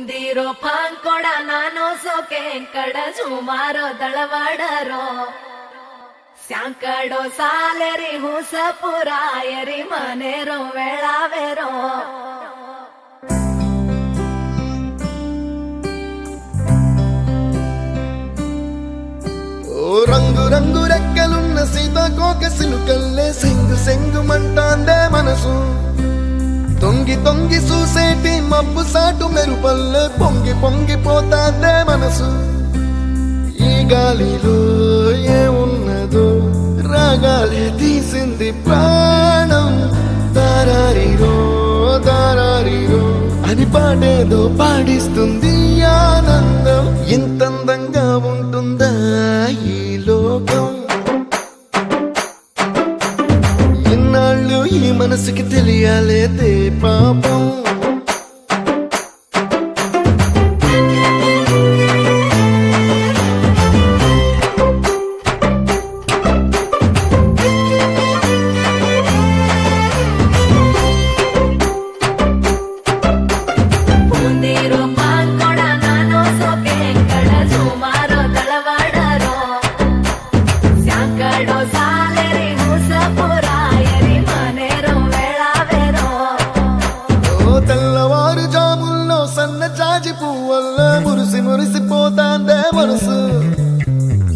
ಬೂಂದಿರೋ ಪಾಂಕೊಡ ನಾನು ಸೋಕೆ ಕಡ ಸುಮಾರೋ ದಳವಾಡರೋ ಸ್ಯಾಂಕಡೋ ಸಾಲೆರಿ ಹೂಸ ಪುರಾಯರಿ ಮನೆರೋ ವೇಳಾವೆರೋ రంగు రంగు రెక్కలున్న సీతాకోక సిలుకల్లే సెంగు సెంగు మంటాందే మనసు తొంగి తొంగి చూసేటి మబ్బు సాటు మెరుపల్లే పొంగి పొంగిపోతాందే మనసు ఈ గాలిలో ఏమున్నదో రాగాలే తీసింది ప్రాణం దారారిరో దారారిరో అని పాడేదో పాడిస్తుంది ఆనందం ఇంతందంగా ఉంటుందా ఈ లోకం ఇన్నాళ్ళు ఈ మనసుకి తెలియాలేదే పాపం తెల్లవారుజాముల్లో సన్న జాజి పువ్వల్ల మురిసి మురిసిపోతాందే మనసు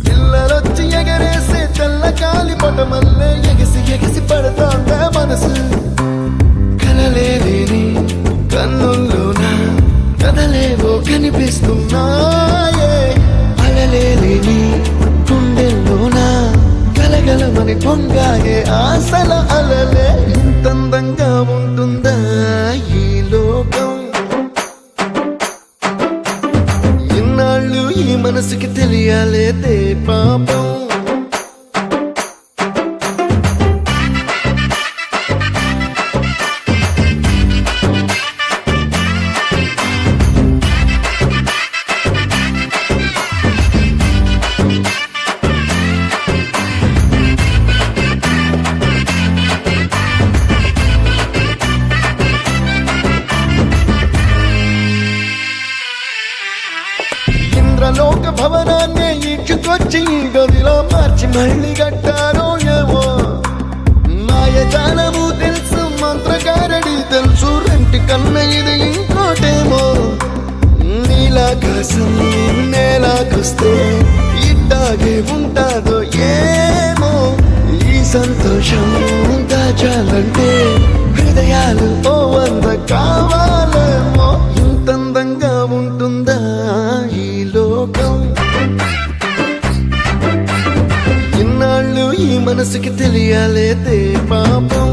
పిల్లలొచ్చి ఎగరేసే తెల్ల కాలి పటమల్లే ఎగిసి ఎగిసి పడతాందే మనసు కలలేని కన్నుల్లోన కదలేవో కనిపిస్తున్నాయే అలలేని గుండెల్లోన కలగలమని పొంగాయే ఆశల అలలే ఇంతందంగా ఉంటుందా ఈ లోకం ఇన్నాళ్ళు ఈ మనసుకి తెలియాలేదే పాపం లోక భవనాన్ని ఈడ్చుకొచ్చి గదిలో మార్చి మళ్ళీ కట్టారో ఏమో మాయజాలము తెలుసు మంత్రకారడి తెలుసు రెంటి కన్న ఇది ఇంకోటేమో నీలాకాశం నేలాకొస్తే ఇట్టాగే ఉంటాదో ఏమో ఈ సంతోషం దాచాలంటే హృదయాలు ఓ వంద కావాలేమో ఇంతందంగా ఉంటుందా ఈ లోకం ఇన్నాళ్ళు ఈ మనసుకి తెలియాలేదే పాపం